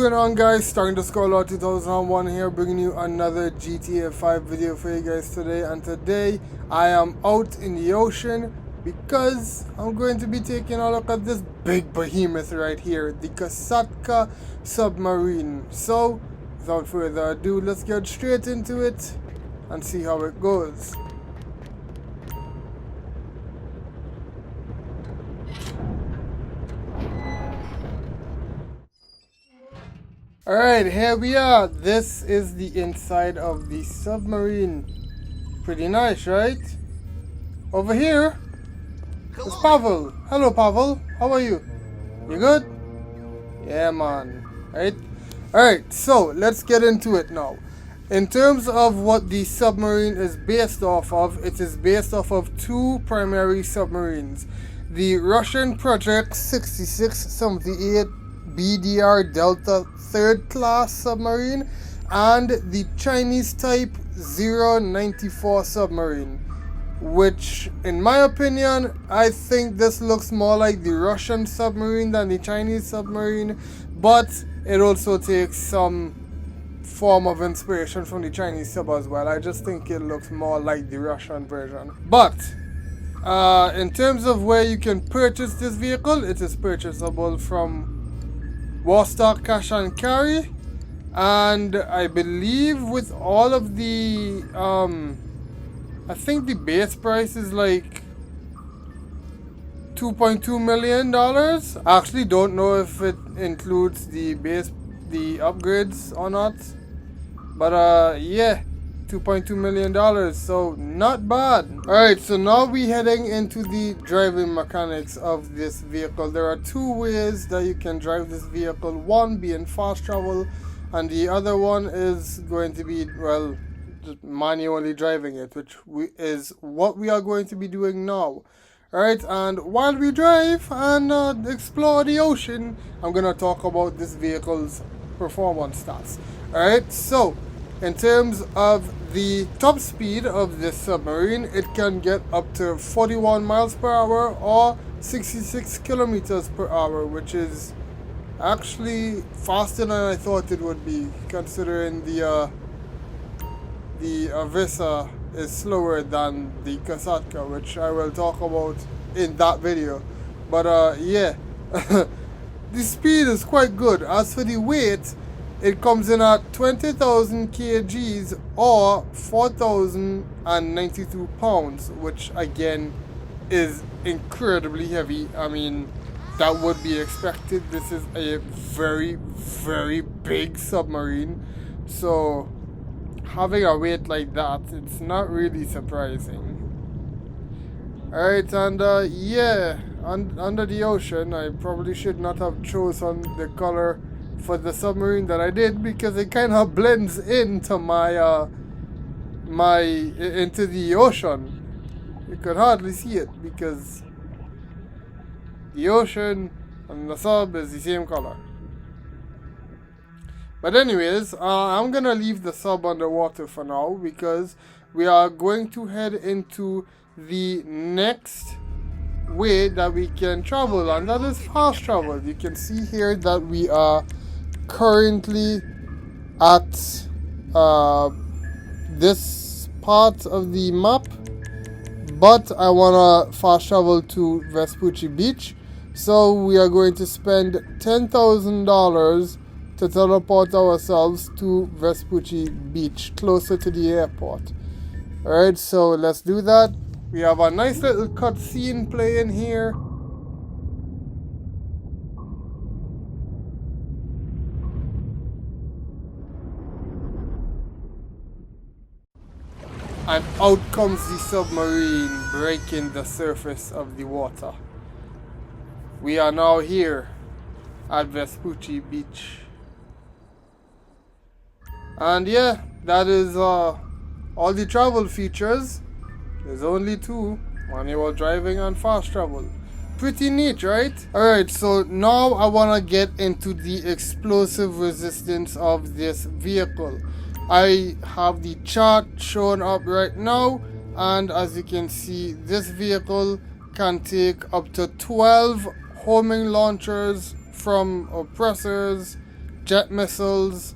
going on, guys? Starting to Score Law 2001 here, bringing you another GTA 5 video for you guys today. And today I am out in the ocean because I'm going to be taking a look at this big behemoth right here, the Kosatka Submarine. So without further ado, let's get straight into it and see how it goes. Alright, here we are. This is the inside of the submarine. Pretty nice, right? Over here is Pavel. Hello, Pavel. How are you? You good? Yeah, man. Alright, so let's get into it now. In terms of what the submarine is based off of, it is based off of two primary submarines. The Russian Project 6678 BDR Delta 3rd class submarine and the Chinese type 094 submarine, which in my opinion, I think this looks more like the Russian submarine than the Chinese submarine, but it also takes some form of inspiration from the Chinese sub as well. I just think it looks more like the Russian version. But in terms of where you can purchase this vehicle, it is purchasable from Warstock Cash and Carry, and I believe with all of the I think the base price is like $2.2 million. I actually don't know if it includes the upgrades or not, but yeah, $2.2 million, so not bad. Alright, so now we're heading into the driving mechanics of this vehicle. There are two ways that you can drive this vehicle, one being fast travel and the other one is going to be, well, just manually driving it, which is what we are going to be doing now. Alright, and while we drive and explore the ocean, I'm gonna talk about this vehicle's performance stats. Alright, so in terms of the top speed of this submarine, it can get up to 41 miles per hour or 66 kilometers per hour, which is actually faster than I thought it would be, considering the Avisa is slower than the Kosatka, which I will talk about in that video. But yeah, the speed is quite good. As for the weight, it comes in at 20,000 kgs or 4,092 pounds, which again is incredibly heavy. I mean, that would be expected. This is a very, very big submarine, so having a weight like that, it's not really surprising. Alright, and yeah, under the ocean, I probably should not have chosen the color for the submarine that I did, because it kind of blends into into the ocean. You could hardly see it because the ocean and the sub is the same color. But anyways, I'm gonna leave the sub underwater for now because we are going to head into the next way that we can travel, and that is fast travel. You can see here that we are currently at this part of the map, but I wanna fast travel to Vespucci Beach, so we are going to spend $10,000 to teleport ourselves to Vespucci Beach, closer to the airport. Alright, so let's do that. We have a nice little cutscene playing here. And out comes the submarine, breaking the surface of the water. We are now here at Vespucci Beach. And yeah, that is all the travel features. There's only two: manual driving and fast travel. Pretty neat, right? Alright, so now I want to get into the explosive resistance of this vehicle. I have the chart shown up right now, and as you can see, this vehicle can take up to 12 homing launchers from oppressors, jet missiles,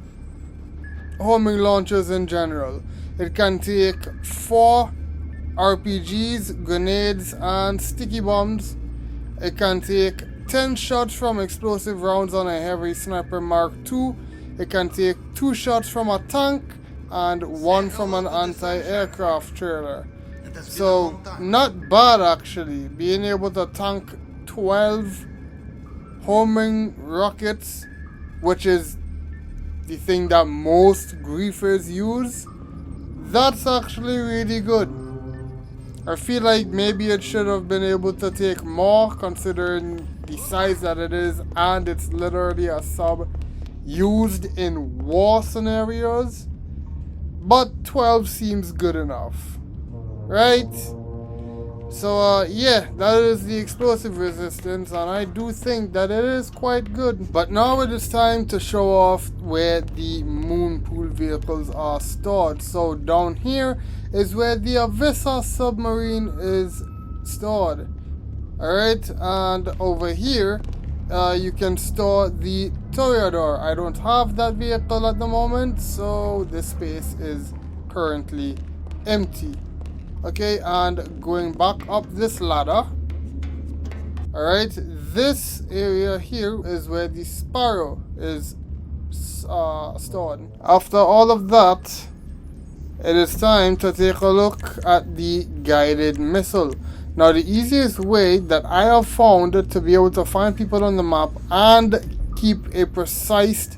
homing launchers in general. It can take 4 RPGs, grenades, and sticky bombs. It can take 10 shots from explosive rounds on a heavy sniper Mark II. It can take 2 shots from a tank and 1 from an anti-aircraft trailer. So, not bad actually, being able to tank 12 homing rockets, which is the thing that most griefers use. That's actually really good. I feel like maybe it should have been able to take more considering the size that it is, and it's literally a sub used in war scenarios. But 12 seems good enough, right? So yeah, that is the explosive resistance, and I do think that it is quite good. But now it is time to show off where the moon pool vehicles are stored. So down here is where the Kosatka Submarine is stored. Alright, and over here you can store the Toreador. I don't have that vehicle at the moment, so this space is currently empty. Okay, and going back up this ladder. Alright, this area here is where the Sparrow is stored. After all of that, it is time to take a look at the guided missile. Now, the easiest way that I have found to be able to find people on the map and keep a precise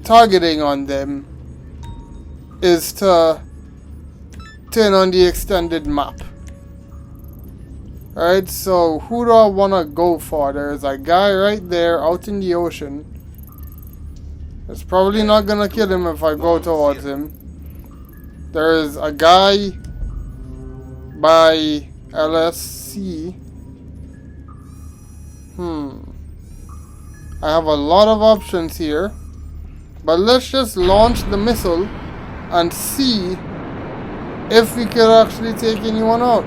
targeting on them is to turn on the extended map. Alright, so who do I want to go for? There's a guy right there out in the ocean. It's probably not going to kill him if I go towards him. There's a guy by LSC. I have a lot of options here. But let's just launch the missile and see if we could actually take anyone out.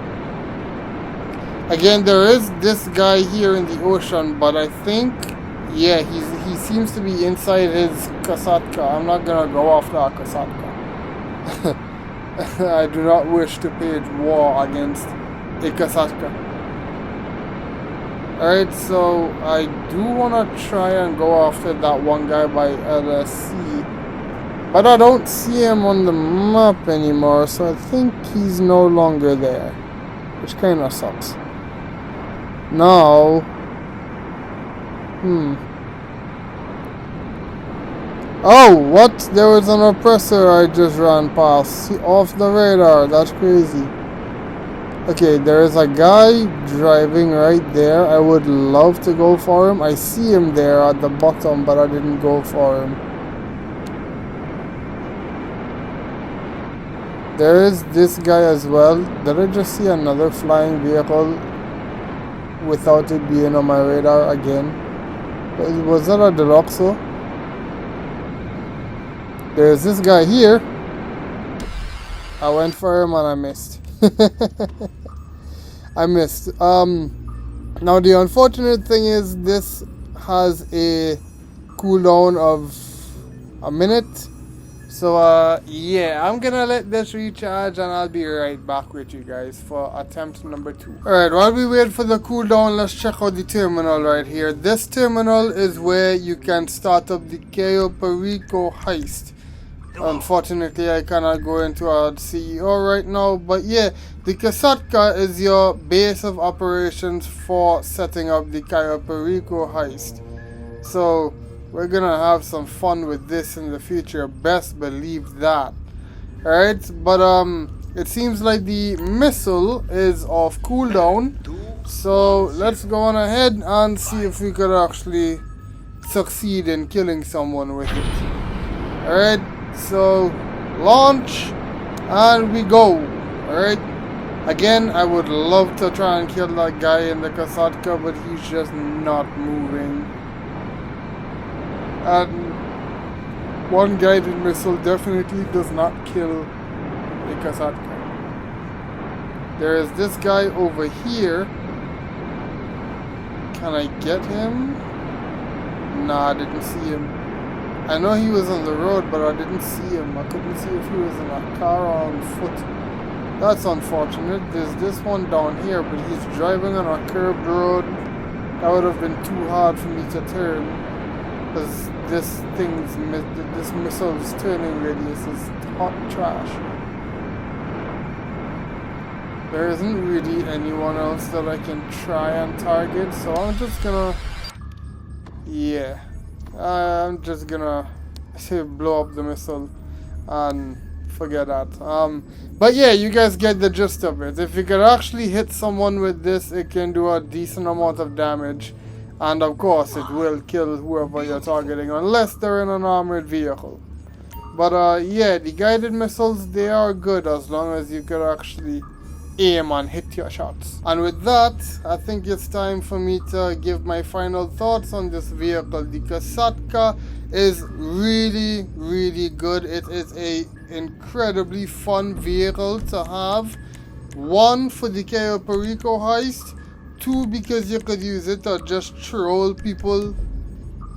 Again, there is this guy here in the ocean, but I think, yeah, he seems to be inside his Kosatka. I'm not gonna go after our Kosatka. I do not wish to wage war against a Kosatka. Alright, so I do wanna try and go after that one guy by LSC. But I don't see him on the map anymore, so I think he's no longer there. Which kinda sucks. Now... Oh, what? There was an oppressor I just ran past. Off the radar, that's crazy. Okay, there is a guy driving right there. I would love to go for him. I see him there at the bottom, but I didn't go for him. There is this guy as well. Did I just see another flying vehicle without it being on my radar again? Was that a Deluxo? There's this guy here. I went for him and I missed. I missed. Now the unfortunate thing is this has a cooldown of a minute. So yeah, I'm gonna let this recharge and I'll be right back with you guys for attempt number 2. Alright, while we wait for the cooldown, let's check out the terminal right here. This terminal is where you can start up the Cayo Perico heist. Unfortunately, I cannot go into our CEO right now, but yeah, the Kosatka is your base of operations for setting up the Cayo Perico heist. So we're gonna have some fun with this in the future, best believe that. Alright, but it seems like the missile is off cooldown, so let's go on ahead and see if we could actually succeed in killing someone with it. Alright, so launch and we go. Alright, again, I would love to try and kill that guy in the Kosatka, but he's just not moving. And one guided missile definitely does not kill a Kosatka. There is this guy over here. Can I get him? Nah, I didn't see him. I know he was on the road, but I didn't see him. I couldn't see if he was in a car or on foot. That's unfortunate. There's this one down here, but he's driving on a curved road. That would have been too hard for me to turn, because this missile's turning radius is hot trash. There isn't really anyone else that I can try and target, so I'm just gonna... Yeah. I'm just gonna blow up the missile and forget that. But yeah, you guys get the gist of it. If you could actually hit someone with this, it can do a decent amount of damage. And of course, it will kill whoever you're targeting, unless they're in an armored vehicle. But yeah, the guided missiles, they are good as long as you could actually aim and hit your shots. And with that, I think it's time for me to give my final thoughts on this vehicle. The Kosatka is really, really good. It is a incredibly fun vehicle to have. One, for the Cayo Perico heist. Two, because you could use it to just troll people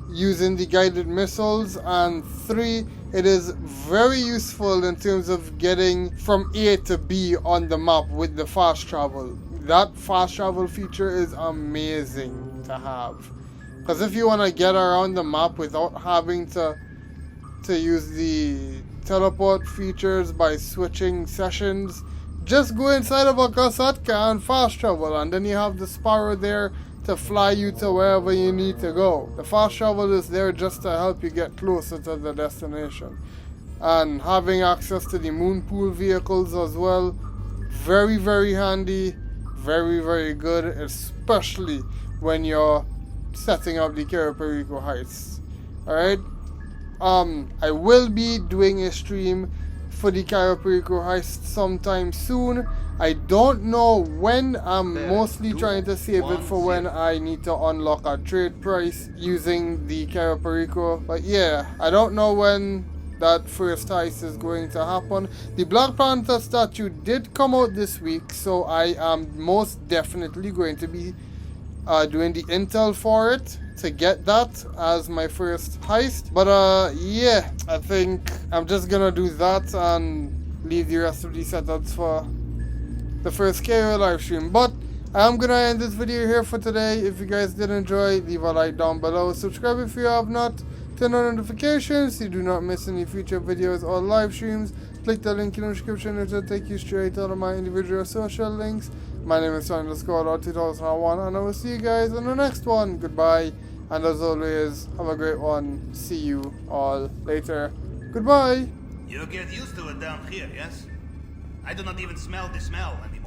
using the guided missiles. And three, it is very useful in terms of getting from A to B on the map with the fast travel. That fast travel feature is amazing to have, because if you want to get around the map without having to use the teleport features by switching sessions, just go inside of a Kosatka and fast travel, and then you have the Sparrow there to fly you to wherever you need to go. The fast travel is there just to help you get closer to the destination. And having access to the moon pool vehicles as well, very, very handy, very, very good, especially when you're setting up the Cayo Perico heists. Alright? I will be doing a stream for the Cayo Perico heist sometime soon. I don't know when. I'm mostly trying to save it for when I need to unlock a trade price using the Cayo Perico. But yeah, I don't know when that first heist is going to happen. The Black Panther statue did come out this week, so I am most definitely going to be doing the intel for it to get that as my first heist. But yeah, I think I'm just gonna do that and leave the rest of the setups for the first KO live stream. But I'm gonna end this video here for today. If you guys did enjoy, leave a like down below, subscribe if you have not, turn on notifications so you do not miss any future videos or live streams. Click the link in the description, it will take you straight to all my individual social links. My name is Son_2001, and I will see you guys on the next one. Goodbye, and as always, have a great one. See you all later. Goodbye. You get used to it down here, yes? I do not even smell the smell anymore.